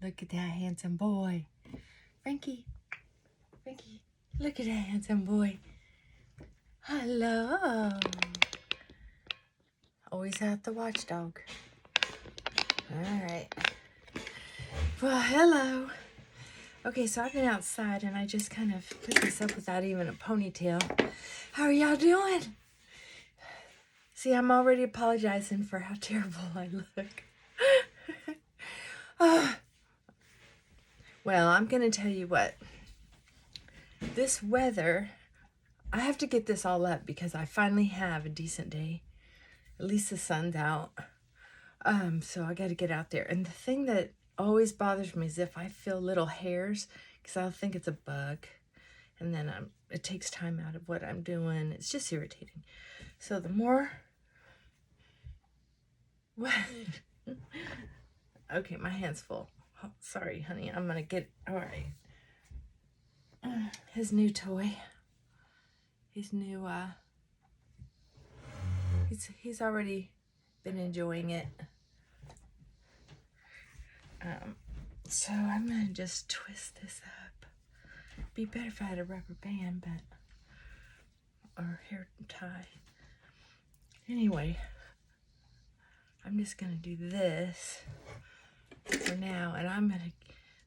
Look at that handsome boy. Frankie, look at that handsome boy. Hello. Always out the watchdog. All right. Well, hello. Okay, so I've been outside and I just kind of put this up without even a ponytail. How are y'all doing? See, I'm already apologizing for how terrible I look. Well, I'm going to tell you what. This weather, I have to get this all up because I finally have a decent day. At least the sun's out. So I got to get out there. And the thing that always bothers me is if I feel little hairs, because I'll think it's a bug. And then it takes time out of what I'm doing. It's just irritating. So the more... Okay, my hand's full. Oh, sorry, honey. I'm going to get... All right. His new toy. His new... He's already been enjoying it. So I'm going to just twist this up. Be better if I had a rubber band, but... Or hair tie. Anyway... I'm just going to do this for now. And I'm going to...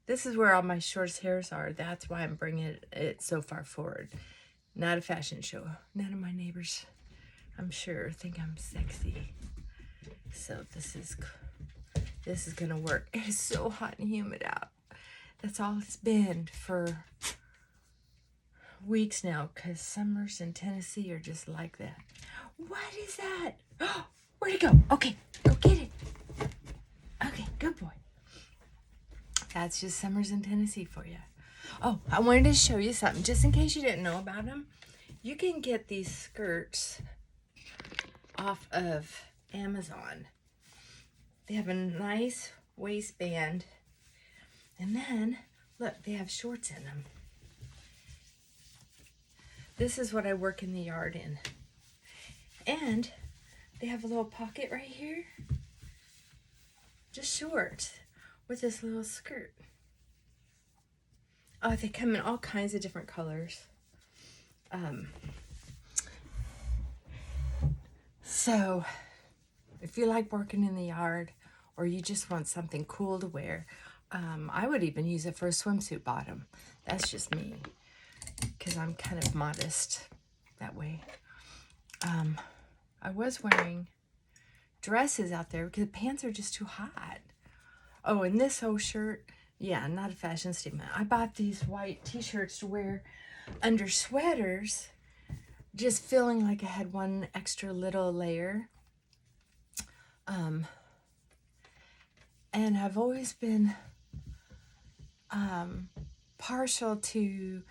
This is where all my shortest hairs are. That's why I'm bringing it so far forward. Not a fashion show. None of my neighbors, I'm sure, think I'm sexy. So this is going to work. It is so hot and humid out. That's all it's been for weeks now. Because summers in Tennessee are just like that. What is that? Oh, where'd it go? Okay, go get it. Okay, good boy. That's just summers in Tennessee for you. Oh, I wanted to show you something. Just in case you didn't know about them. You can get these skirts off of Amazon. They have a nice waistband. And then, look, they have shorts in them. This is what I work in the yard in. And they have a little pocket right here. Just short with this little skirt. Oh, they come in all kinds of different colors. So if you like working in the yard or you just want something cool to wear, I would even use it for a swimsuit bottom. That's just me because I'm kind of modest that way. I was wearing dresses out there because the pants are just too hot. Oh, and this whole shirt, yeah, not a fashion statement. I bought these white t-shirts to wear under sweaters, just feeling like I had one extra little layer. And I've always been partial to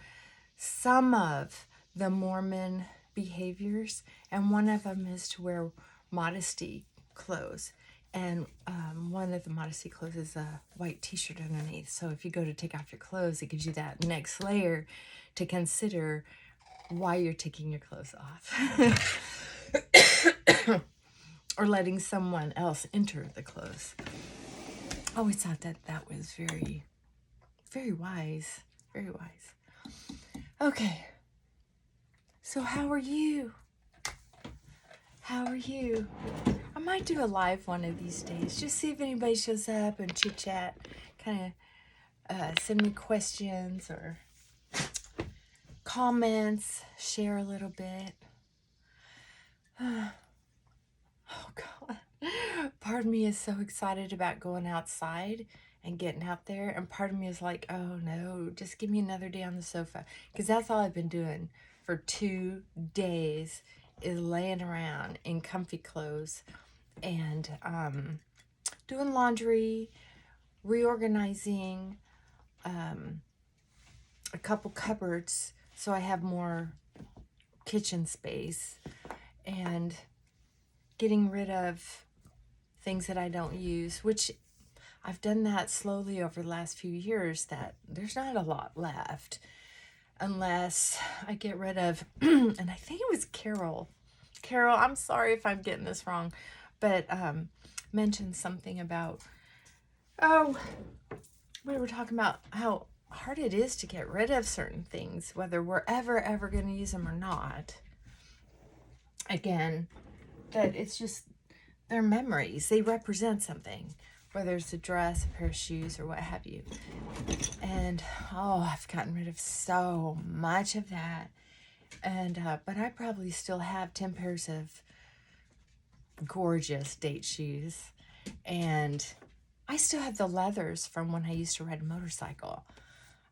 some of the Mormon behaviors, and one of them is to wear modesty clothes. And one of the modesty clothes is a white t-shirt underneath. So if you go to take off your clothes, it gives you that next layer to consider why you're taking your clothes off. Or letting someone else enter the clothes. I always thought that was very, very wise. Very wise. Okay. So how are you? How are you? I might do a live one of these days. Just see if anybody shows up and chit chat. Kind of send me questions or comments. Share a little bit. Oh, God. Part of me is so excited about going outside and getting out there. And part of me is like, oh, no, just give me another day on the sofa. Because that's all I've been doing for 2 days is laying around in comfy clothes and doing laundry, reorganizing a couple cupboards so I have more kitchen space, and getting rid of things that I don't use, which I've done that slowly over the last few years, that there's not a lot left unless I get rid of, and I think it was Carol, I'm sorry if I'm getting this wrong, but mentioned something about, we were talking about how hard it is to get rid of certain things, whether we're ever going to use them or not. Again, that it's just, they're memories. They represent something, whether it's a dress, a pair of shoes, or what have you. And, oh, I've gotten rid of so much of that. And, but I probably still have 10 pairs of gorgeous date shoes. And I still have the leathers from when I used to ride a motorcycle.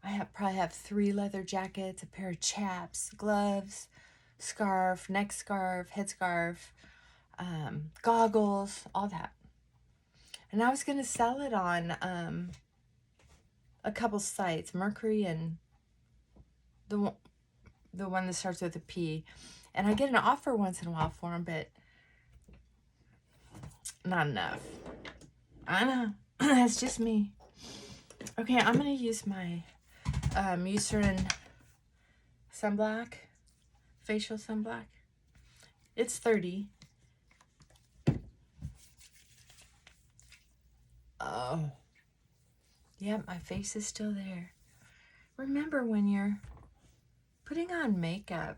I probably have 3 leather jackets, a pair of chaps, gloves, scarf, neck scarf, head scarf, goggles, all that. And I was going to sell it on a couple sites, Mercury and the one that starts with a P. And I get an offer once in a while for them, but not enough. I know. That's just me. Okay, I'm going to use my Eucerin sunblock, facial sunblock. It's 30. Oh. Yep, my face is still there. Remember, when you're putting on makeup,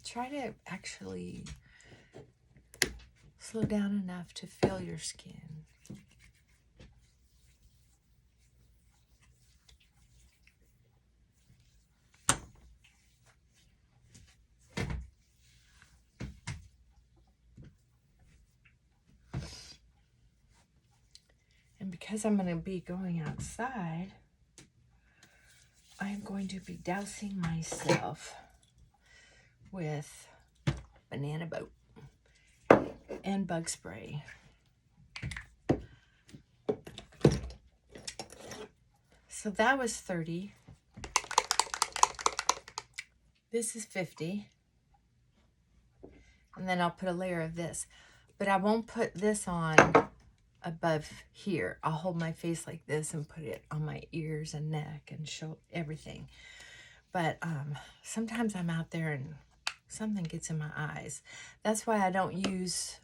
try to actually slow down enough to feel your skin. And because I'm going to be going outside, I'm going to be dousing myself with banana boat and bug spray. So that was 30. This is 50. And then I'll put a layer of this. But I won't put this on above here. I'll hold my face like this and put it on my ears and neck and show everything. But sometimes I'm out there and something gets in my eyes. That's why I don't use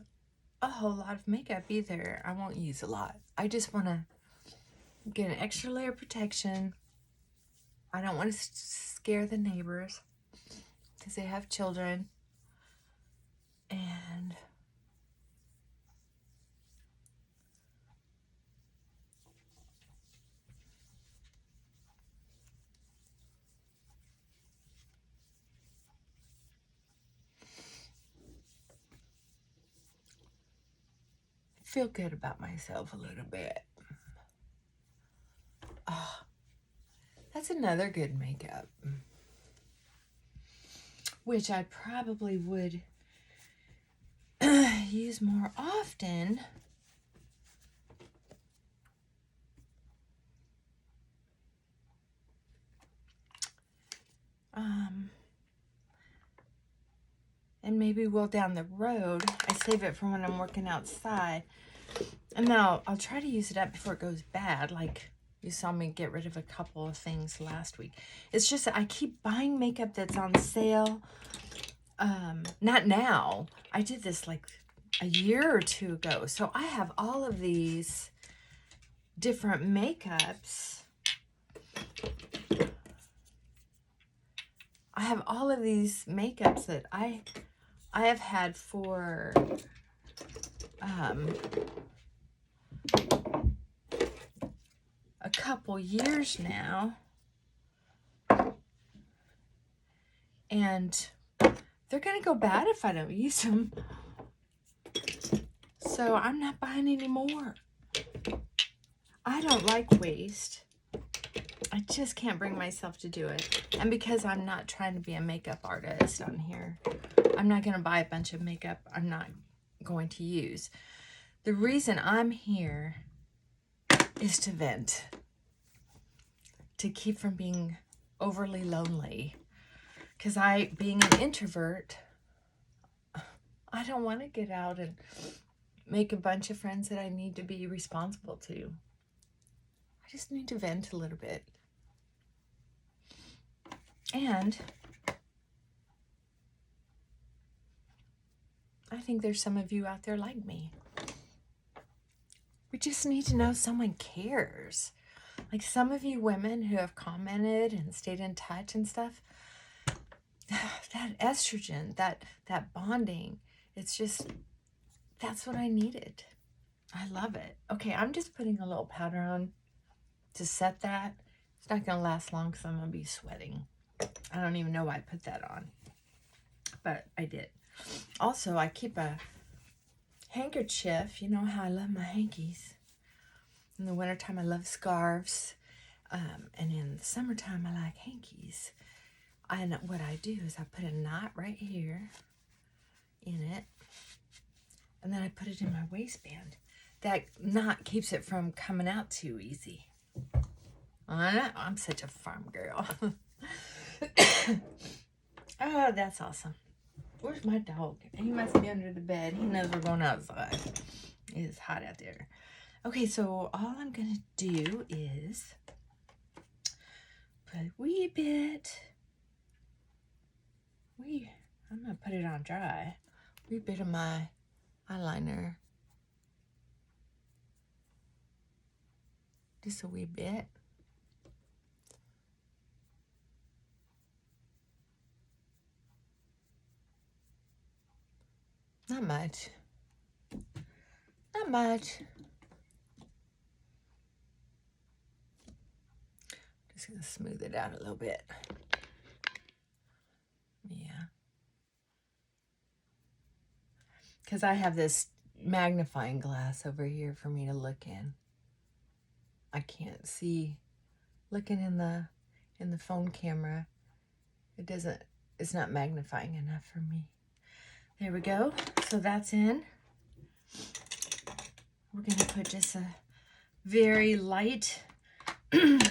a whole lot of makeup either. I won't use a lot. I just want to get an extra layer of protection. I don't want to scare the neighbors because they have children. And feel good about myself a little bit. Oh, that's another good makeup, which I probably would use more often. And maybe we'll down the road. I save it for when I'm working outside. And then I'll try to use it up before it goes bad. Like you saw me get rid of a couple of things last week. It's just that I keep buying makeup that's on sale. Not now. I did this like a year or two ago. So I have all of these different makeups. I have all of these makeups that I have had for a couple years now. And they're going to go bad if I don't use them. So I'm not buying any more. I don't like waste. I just can't bring myself to do it. And because I'm not trying to be a makeup artist on here, I'm not going to buy a bunch of makeup I'm not going to use. The reason I'm here is to vent. To keep from being overly lonely. Because being an introvert, I don't want to get out and make a bunch of friends that I need to be responsible to. I just need to vent a little bit. And I think there's some of you out there like me. We just need to know someone cares. Like some of you women who have commented and stayed in touch and stuff, that estrogen, that bonding, it's just, that's what I needed. I love it. Okay, I'm just putting a little powder on to set that. It's not going to last long because I'm going to be sweating. I don't even know why I put that on, but I did. Also, I keep a handkerchief. You know how I love my hankies. In the wintertime, I love scarves. And in the summertime, I like hankies. And what I do is I put a knot right here in it. And then I put it in my waistband. That knot keeps it from coming out too easy. I'm such a farm girl. Oh, that's awesome. Where's my dog? He must be under the bed. He knows we're going outside. It is hot out there. Okay, so all I'm going to do is put a wee bit. I'm going to put it on dry. Wee bit of my eyeliner. Just a wee bit. Not much. Not much. Just going to smooth it out a little bit. Yeah. Because I have this magnifying glass over here for me to look in. I can't see. Looking in the phone camera, it's not magnifying enough for me. There we go. So that's in. We're going to put just a very light, the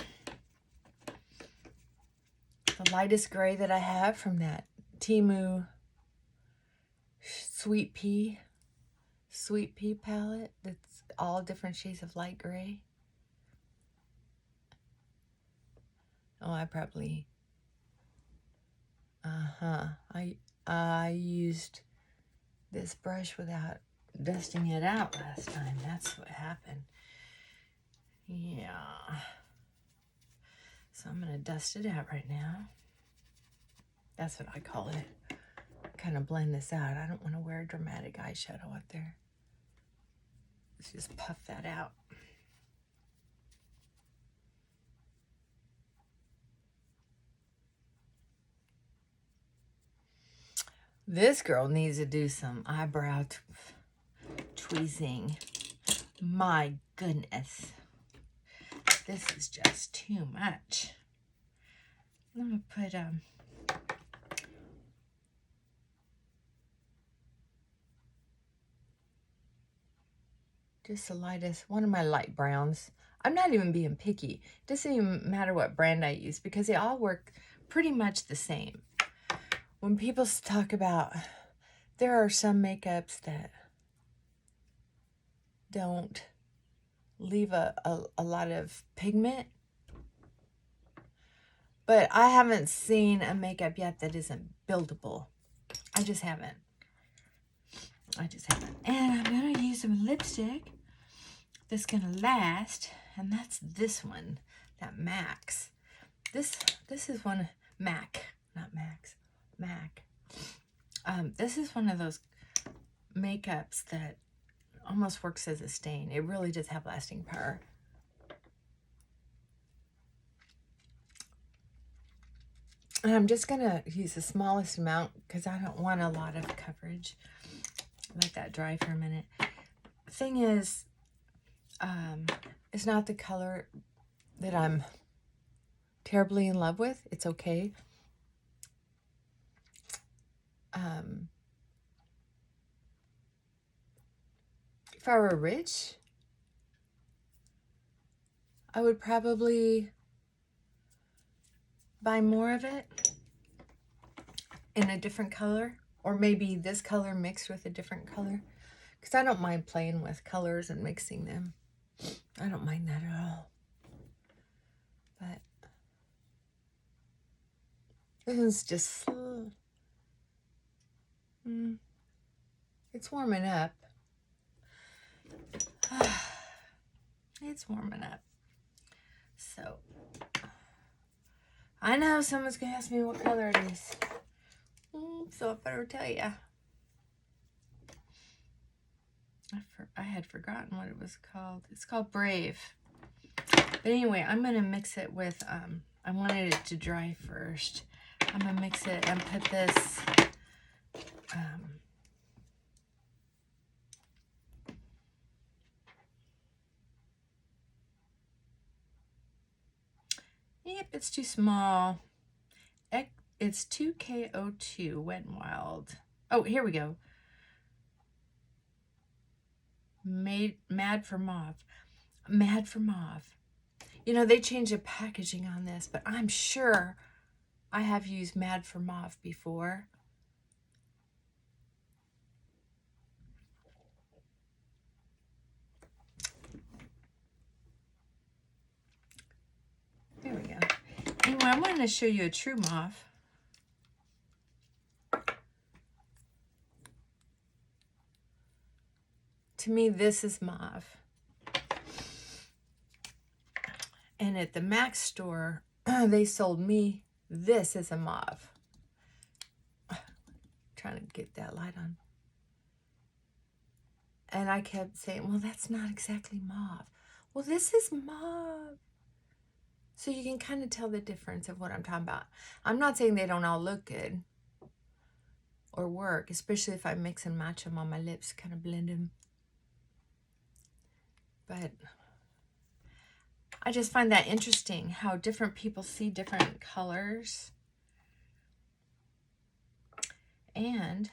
lightest gray that I have from that Temu sweet pea palette. That's all different shades of light gray. Oh, I probably, I used this brush without dusting it out last time. That's what happened. Yeah. So I'm going to dust it out right now. That's what I call it. Kind of blend this out. I don't want to wear a dramatic eyeshadow up there. Let's just puff that out. This girl needs to do some eyebrow tweezing. My goodness. This is just too much. I'm going to put just the lightest, one of my light browns. I'm not even being picky. It doesn't even matter what brand I use because they all work pretty much the same. When people talk about, there are some makeups that don't leave a lot of pigment. But I haven't seen a makeup yet that isn't buildable. I just haven't. And I'm going to use some lipstick that's going to last. And that's this one. That Max. This is one, Mac. Not Max. Mac. This is one of those makeups that almost works as a stain. It really does have lasting power. And I'm just going to use the smallest amount because I don't want a lot of coverage. Let that dry for a minute. Thing is, it's not the color that I'm terribly in love with. It's okay. If I were rich, I would probably buy more of it in a different color, or maybe this color mixed with a different color, because I don't mind playing with colors and mixing them. I don't mind that at all. But this is just It's warming up. It's warming up. So, I know someone's going to ask me what color it is. So I better tell you. I had forgotten what it was called. It's called Brave. But anyway, I'm going to mix it with, I wanted it to dry first. I'm going to mix it and put this, yep, it's too small. It's 2KO2, Wet and Wild. Oh, here we go. Mad for Mauve. Mad for Mauve. You know, they changed the packaging on this, but I'm sure I have used Mad for Mauve before. There we go. Anyway, I wanted to show you a true mauve. To me, this is mauve. And at the Mac store, they sold me this as a mauve. Trying to get that light on. And I kept saying, well, that's not exactly mauve. Well, this is mauve. So you can kind of tell the difference of what I'm talking about. I'm not saying they don't all look good or work, especially if I mix and match them on my lips, kind of blend them. But I just find that interesting how different people see different colors. And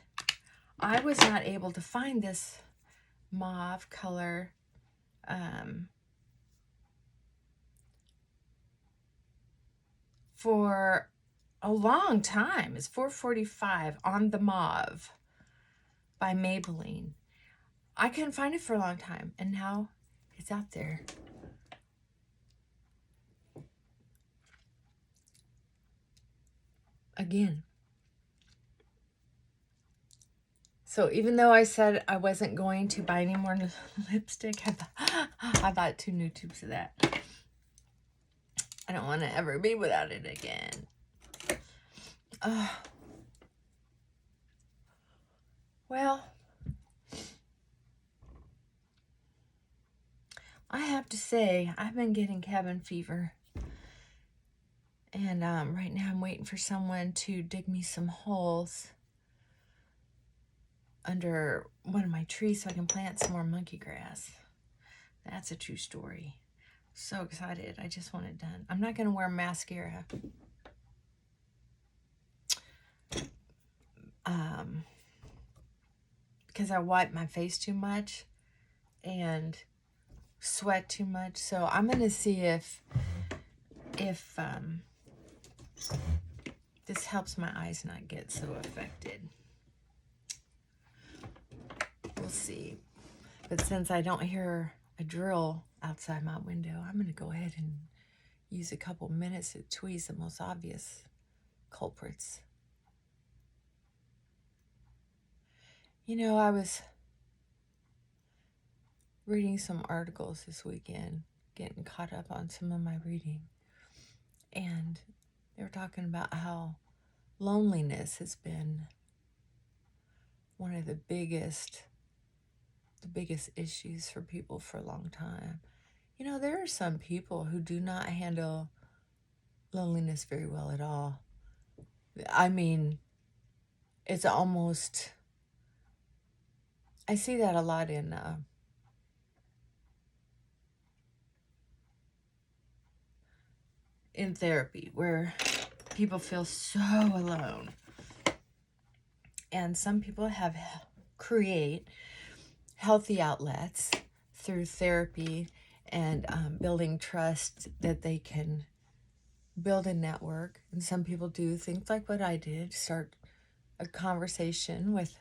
I was not able to find this mauve color for a long time. It's $4.45 on the Mauve by Maybelline. I couldn't find it for a long time, and now it's out there. Again. So even though I said I wasn't going to buy any more lipstick, I bought 2 new tubes of that. I don't want to ever be without it again. Well, I have to say, I've been getting cabin fever. And right now I'm waiting for someone to dig me some holes under one of my trees so I can plant some more monkey grass. That's a true story. So excited. I just want it done. I'm not going to wear mascara. Because I wipe my face too much and sweat too much. So I'm going to see if this helps my eyes not get so affected. We'll see. But since I don't hear a drill outside my window, I'm going to go ahead and use a couple minutes to tweeze the most obvious culprits. You know, I was reading some articles this weekend, getting caught up on some of my reading, and they were talking about how loneliness has been one of the biggest issues for people for a long time. You know, there are some people who do not handle loneliness very well at all. I mean, it's almost, I see that a lot in therapy, where people feel so alone. And some people create healthy outlets through therapy and building trust, that they can build a network. And some people do things like what I did, start a conversation with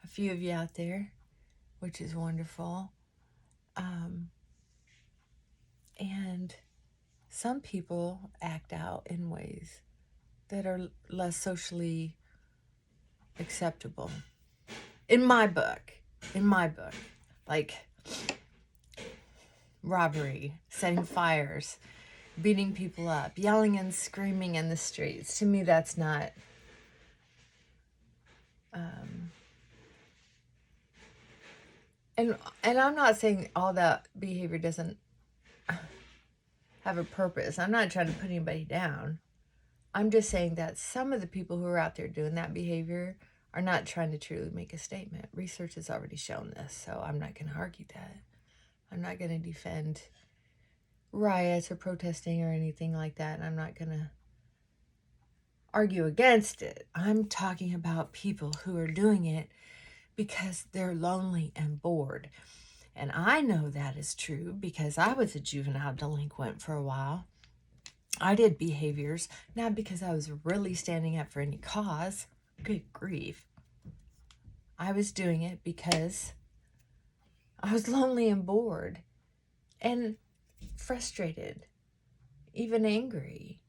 a few of you out there, which is wonderful. And some people act out in ways that are less socially acceptable, in my book. in my book. Like robbery, setting fires, beating people up, yelling and screaming in the streets. To me, that's not... And I'm not saying all that behavior doesn't have a purpose. I'm not trying to put anybody down. I'm just saying that some of the people who are out there doing that behavior are not trying to truly make a statement. Research has already shown this, so I'm not going to argue that. I'm not going to defend riots or protesting or anything like that. I'm not going to argue against it. I'm talking about people who are doing it because they're lonely and bored. And I know that is true because I was a juvenile delinquent for a while. I did behaviors, not because I was really standing up for any cause. Good grief. I was doing it because I was lonely and bored and frustrated, even angry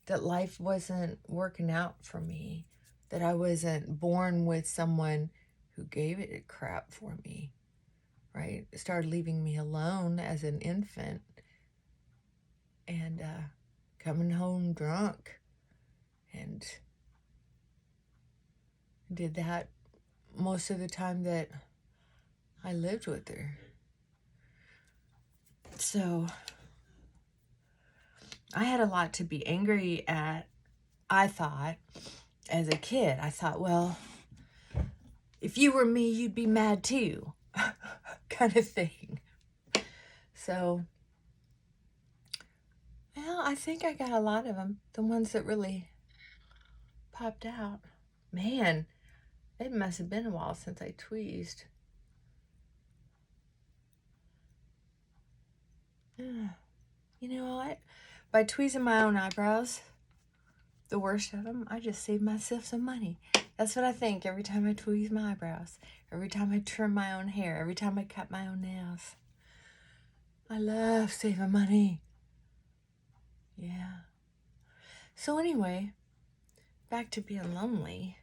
that life wasn't working out for me, that I wasn't born with someone who gave it a crap for me, right? Started leaving me alone as an infant and coming home drunk, and did that most of the time that I lived with her. So I had a lot to be angry at. I thought, as a kid, I thought, well, if you were me, you'd be mad too, kind of thing. So, well, I think I got a lot of them, the ones that really popped out. Man, it must have been a while since I tweezed. You know what? By tweezing my own eyebrows, the worst of them, I just saved myself some money. That's what I think every time I tweeze my eyebrows, every time I trim my own hair, every time I cut my own nails. I love saving money. Yeah. So anyway, back to being lonely.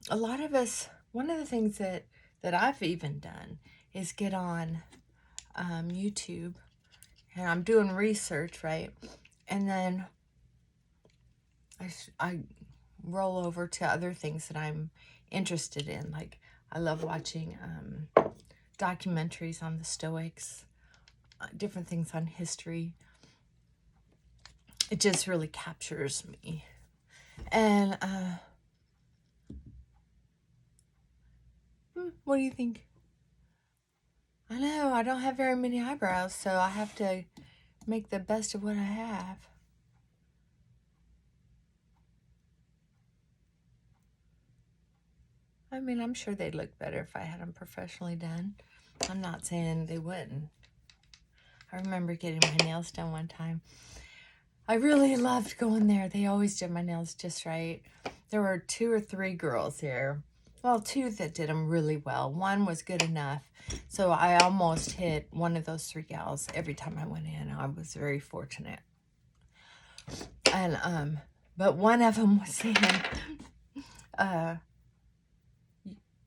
A lot of us, one of the things that I've even done is get on YouTube, and I'm doing research, right? And then I roll over to other things that I'm interested in. Like, I love watching documentaries on the Stoics, different things on history. It just really captures me. And what do you think? I know, I don't have very many eyebrows, so I have to make the best of what I have. I mean, I'm sure they'd look better if I had them professionally done. I'm not saying they wouldn't. I remember getting my nails done one time. I really loved going there. They always did my nails just right. There were 2 or 3 girls there. Well, 2 that did them really well. One was good enough. So I almost hit one of those 3 gals every time I went in. I was very fortunate. And but one of them was saying,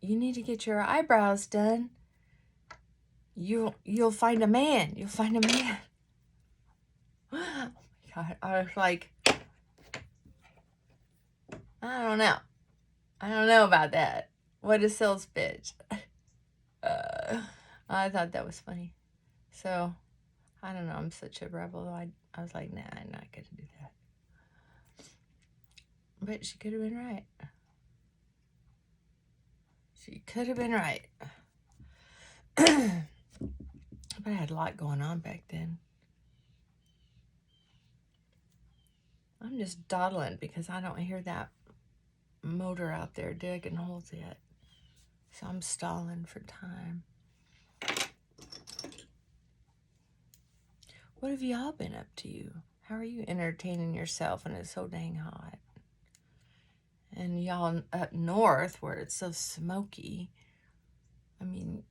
you need to get your eyebrows done. You'll find a man. You'll find a man. Oh my God. I was like, I don't know. I don't know about that. What a sales bitch. I thought that was funny. So, I don't know. I'm such a rebel. I was like, nah, I'm not going to do that. But she could have been right. She could have been right. But I had a lot going on back then. I'm just dawdling because I don't hear that motor out there digging holes yet. So I'm stalling for time. What have y'all been up to? How are you entertaining yourself when it's so dang hot? And y'all up north where it's so smoky, I mean,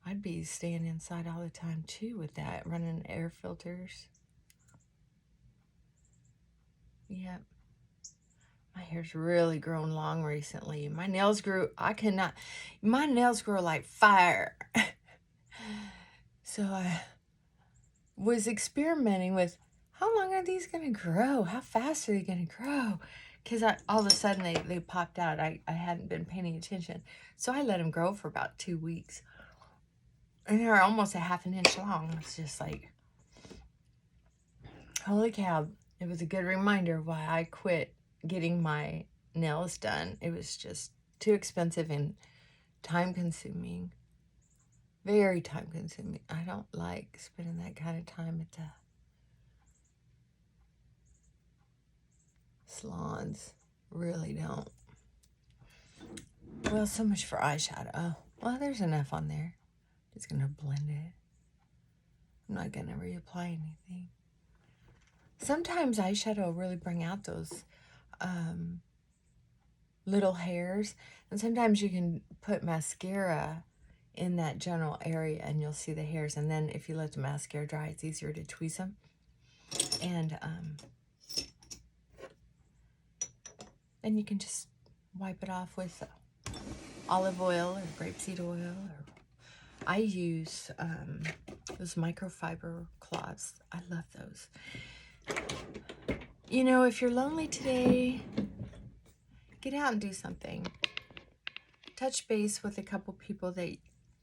I'd be staying inside all the time too with that, running air filters. Yep. My hair's really grown long recently. My nails grew, my nails grow like fire. So I was experimenting with how long are these going to grow? How fast are they going to grow? Because all of a sudden they popped out. I hadn't been paying attention. So I let them grow for about 2 weeks. And they're almost a half an inch long. It's just like, holy cow. It was a good reminder why I quit getting my nails done. It was just too expensive and time consuming. Very time consuming. I don't like spending that kind of time at the salons. Really don't. Well, so much for eyeshadow. Well, there's enough on there. Just gonna blend it. I'm not gonna reapply anything. Sometimes eyeshadow will really bring out those little hairs, and sometimes you can put mascara in that general area and you'll see the hairs, and then if you let the mascara dry, it's easier to tweeze them. And then you can just wipe it off with olive oil or grapeseed oil. Or I use those microfiber cloths. I love those. You know, if you're lonely today, get out and do something. Touch base with a couple people that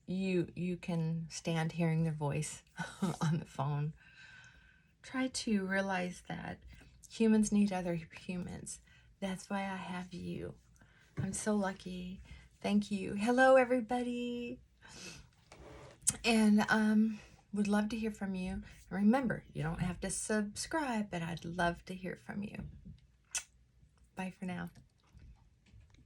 you can stand hearing their voice on the phone. Try to realize that humans need other humans. That's why I have you. I'm so lucky. Thank you. Hello, everybody. And would love to hear from you. And remember, you don't have to subscribe, but I'd love to hear from you. Bye for now.